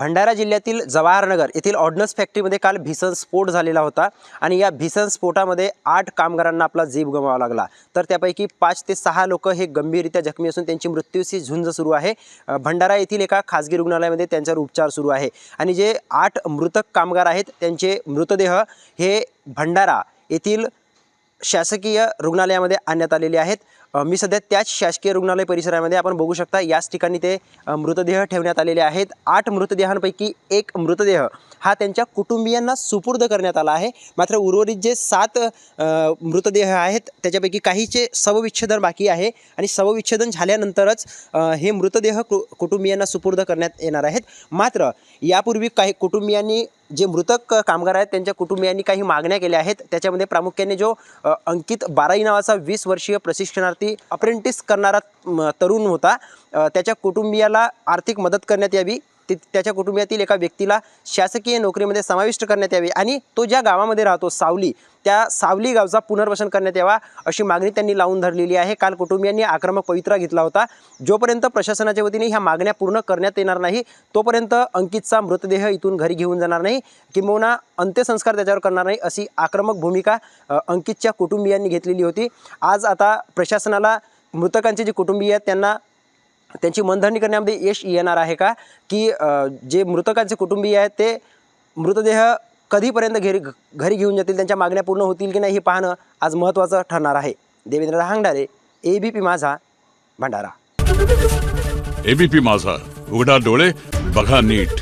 भंडारा जिल्ह्यातील जवाहरनगर येथील ऑर्डनन्स फॅक्टरीमध्ये काल भीषण स्फोट झालेला होता आणि या भीषण स्फोटामध्ये 8 कामगारांना आपला जीव गमवावा लागला। तर त्यापैकी 5 ते 6 लोक हे गंभीररित्या जखमी असून त्यांची मृत्यूशी झुंज सुरू आहे। भंडारा येथील एका खासगी रुग्णालयामध्ये त्यांच्यावर उपचार सुरू आहे आणि जे 8 मृतक कामगार आहेत त्यांचे मृतदेह हे भंडारा येथील शासकीय रुग्णालयामध्ये आणण्यात आलेले आहेत। मी सध्या त्याच शासकीय रुग्णालय परिसरामध्ये आपण बघू शकता याच ठिकाणी ते मृतदेह ठेवण्यात आलेले आहेत। 8 मृतदेहांपैकी एक मृतदेह हा त्यांच्या कुटुंबियांना सुपूर्द करण्यात आला आहे। मात्र उर्वरित जे 7 मृतदेह आहेत त्याच्यापैकी काहीचे शवविच्छेदन बाकी आहे आणि शवविच्छेदन झाल्यानंतरच हे मृतदेह कुटुंबियांना सुपूर्द करण्यात येणार आहेत। मात्र यापूर्वी काही कुटुंबियांनी जे मृतक कामगार आहेत त्यांच्या कुटुंबियांनी काही मागण्या केल्या आहेत। त्याच्यामध्ये प्रामुख्याने जो अंकित बाराई नावाचा 20 वर्षीय प्रशिक्षणार्थी अप्रेंटिस करणारा तरुण होता त्याच्या कुटुंबियाला आर्थिक मदत करण्यात यावी, त्याच्या कुटुंबातील एका व्यक्तीला शासकीय नोकरीमध्ये समाविष्ट करण्यात यावे आणि तो ज्या गावामध्ये राहतो सावली, त्या सावली गावचा पुनर्वसन करण्यात यावा अशी मागणी त्यांनी लावून धरलेली आहे। काल कुटुंबियांनी आक्रमक पवित्रा घेतला होता। जोपर्यंत प्रशासनाच्या वतीने ह्या मागण्या पूर्ण करण्यात येणार नाही तोपर्यंत अंकितचा मृतदेह इथून घरी घेऊन जाणार नाही, किंबहुना अंत्यसंस्कार त्याच्यावर करणार नाही अशी आक्रमक भूमिका अंकितच्या कुटुंबियांनी घेतलेली होती। आज आता प्रशासनाला मृतकांचे जे कुटुंबीय आहेत त्यांना त्यांची मनधरणी करण्यामध्ये यश येणार आहे का, की जे मृतकांचे कुटुंबीय आहेत ते मृतदेह कधीपर्यंत घरी घेऊन जातील, त्यांच्या मागण्या पूर्ण होतील की नाही हे पाहणं आज महत्त्वाचं ठरणार आहे। देवेंद्र हांगडारे, एबीपी माझा, भंडारा। एबीपी माझा, उघडा डोळे बघा नीट।